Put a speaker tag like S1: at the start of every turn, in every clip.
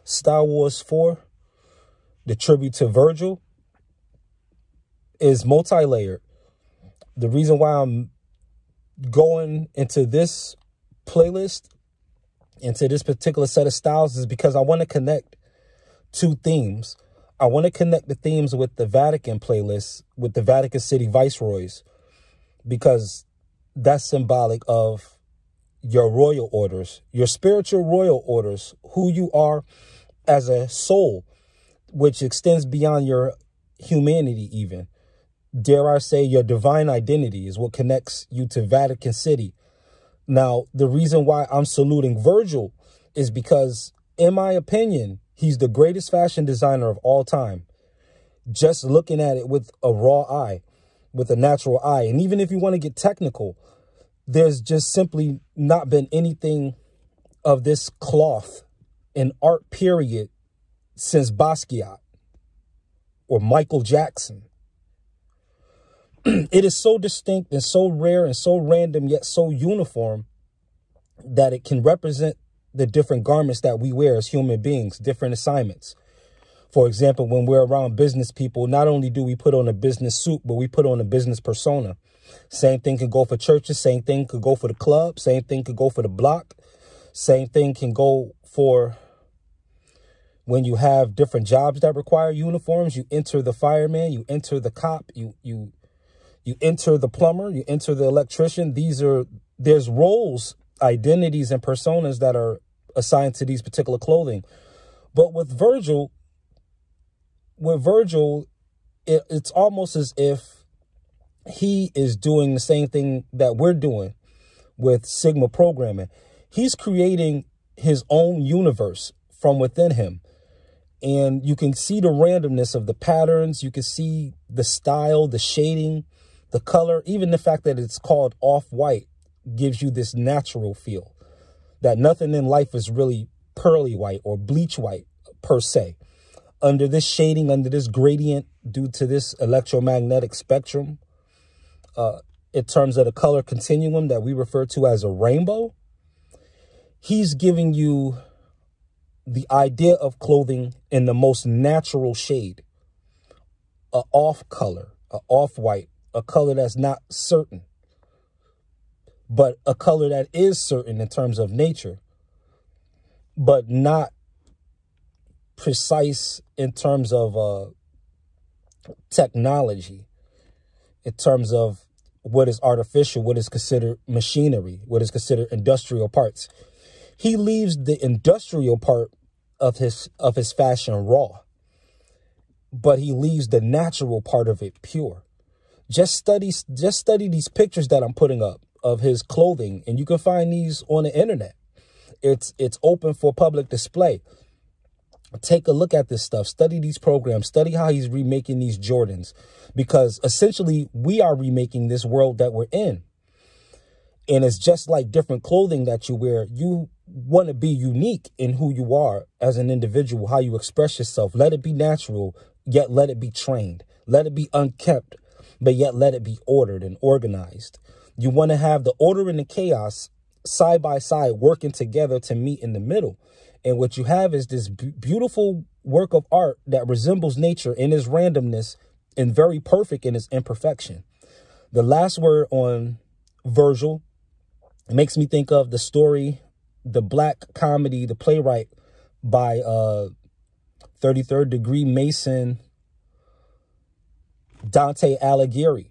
S1: Star Wars 4, the tribute to Virgil, is multi-layered. The reason why I'm going into this playlist, into this particular set of styles, is because I want to connect two themes. I want to connect the themes with the Vatican playlist, with the Vatican City Viceroys, because that's symbolic of your royal orders, your spiritual royal orders, who you are as a soul, which extends beyond your humanity even. Dare I say, your divine identity is what connects you to Vatican City. Now, the reason why I'm saluting Virgil is because, in my opinion, he's the greatest fashion designer of all time. Just looking at it with a raw eye, with a natural eye. And even if you want to get technical, there's just simply not been anything of this cloth in art period since Basquiat or Michael Jackson. It is so distinct and so rare and so random, yet so uniform, that it can represent the different garments that we wear as human beings, different assignments. For example, when we're around business people, not only do we put on a business suit, but we put on a business persona. Same thing can go for churches. Same thing could go for the club. Same thing could go for the block. Same thing can go for when you have different jobs that require uniforms. You enter the fireman, you enter the cop, you enter the plumber, you enter the electrician. There's roles, identities, and personas that are assigned to these particular clothing. But with Virgil, it's almost as if he is doing the same thing that we're doing with Sigma programming. He's creating his own universe from within him. And you can see the randomness of the patterns. You can see the style, the shading, the color. Even the fact that it's called off-white gives you this natural feel that nothing in life is really pearly white or bleach white per se. Under this shading, under this gradient, due to this electromagnetic spectrum, in terms of the color continuum that we refer to as a rainbow, he's giving you the idea of clothing in the most natural shade, a off color, a off-white, a color that's not certain, but a color that is certain in terms of nature, but not precise in terms of technology, in terms of what is artificial, what is considered machinery, what is considered industrial parts. He leaves the industrial part of his fashion raw, but he leaves the natural part of it pure. Just study these pictures that I'm putting up of his clothing, and you can find these on the internet. It's open for public display. Take a look at this stuff. Study these programs. Study how he's remaking these Jordans, because essentially we are remaking this world that we're in. And it's just like different clothing that you wear. You want to be unique in who you are as an individual, how you express yourself. Let it be natural, yet let it be trained. Let it be unkempt, but yet let it be ordered and organized. You want to have the order and the chaos side by side working together to meet in the middle. And what you have is this beautiful work of art that resembles nature in its randomness and very perfect in its imperfection. The last word on Virgil makes me think of the story, the black comedy, The Playwright, by 33rd degree Mason Dante Alighieri,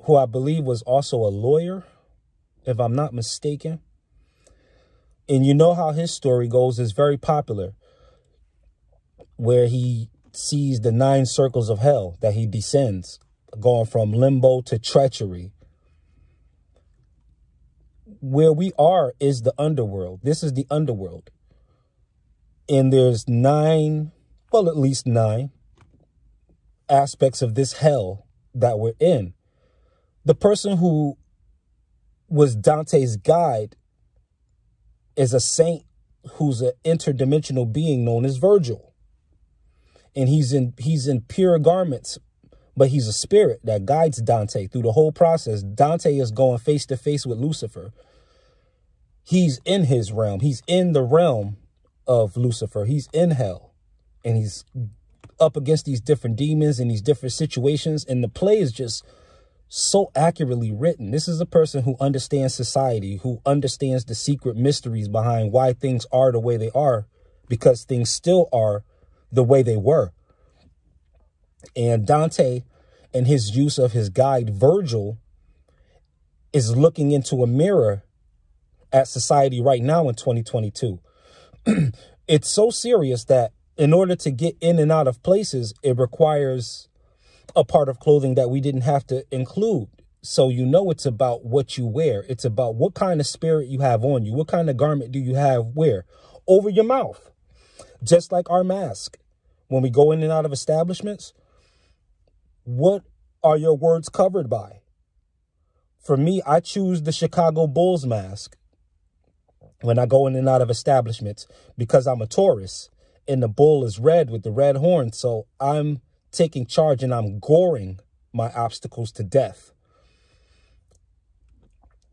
S1: who I believe was also a lawyer, if I'm not mistaken. And you know how his story goes. It's very popular, where he sees the 9 circles of hell that he descends, going from limbo to treachery. Where we are is the underworld. This is the underworld. And there's 9, well, at least 9 aspects of this hell that we're in. The person who was Dante's guide is a saint who's an interdimensional being known as Virgil. And he's in pure garments, but he's a spirit that guides Dante through the whole process. Dante is going face to face with Lucifer. He's in his realm. He's in the realm of Lucifer. He's in hell, and he's up against these different demons and these different situations. And the play is just so accurately written. This is a person who understands society, who understands the secret mysteries behind why things are the way they are, because things still are the way they were. And Dante, and his use of his guide Virgil, is looking into a mirror at society right now in 2022. It's so serious that in order to get in and out of places, it requires a part of clothing that we didn't have to include. So you know it's about what you wear. It's about what kind of spirit you have on you. What kind of garment do you have wear over your mouth? Just like our mask. When we go in and out of establishments, what are your words covered by? For me, I choose the Chicago Bulls mask when I go in and out of establishments because I'm a Taurus and the bull is red with the red horn. So I'm taking charge and I'm goring my obstacles to death.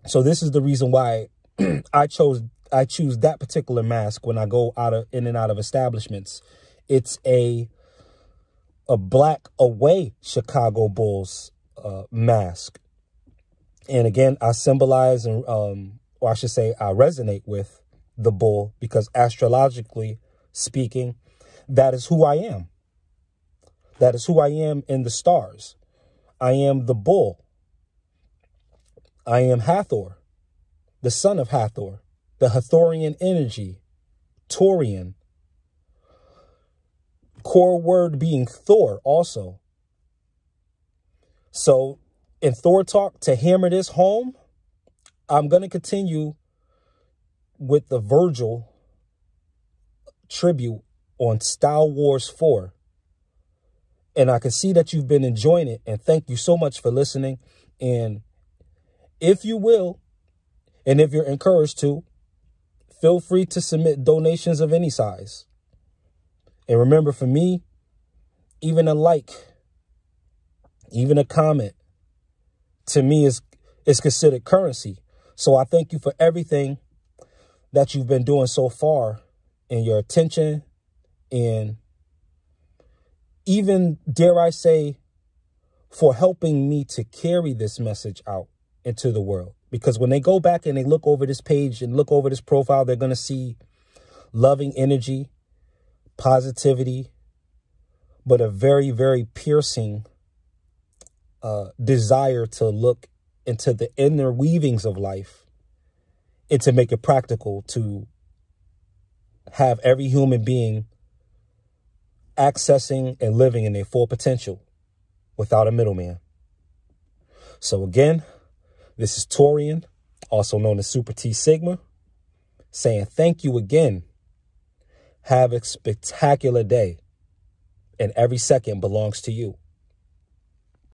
S1: So this is the reason why I choose that particular mask when I go in and out of establishments. It's a black away Chicago Bulls mask. And again, I symbolize and or I should say I resonate with the bull because astrologically speaking, that is who I am. That is who I am in the stars. I am the bull. I am Hathor, the son of Hathor, the Hathorian energy, Taurian. Core word being Thor also. So in Thor talk, to hammer this home, I'm going to continue with the Virgil tribute on Star Wars 4. And I can see that you've been enjoying it. And thank you so much for listening. And if you will, and if you're encouraged to, feel free to submit donations of any size. And remember, for me, even a like, even a comment, to me is considered currency. So I thank you for everything that you've been doing so far, and your attention, and even, dare I say, for helping me to carry this message out into the world. Because when they go back and they look over this page and look over this profile, they're going to see loving energy, positivity, but a very, very piercing desire to look into the inner weavings of life and to make it practical to have every human being accessing and living in their full potential without a middleman. So again, this is Taurian, also known as Super T Sigma, saying thank you again. Have a spectacular day, and every second belongs to you.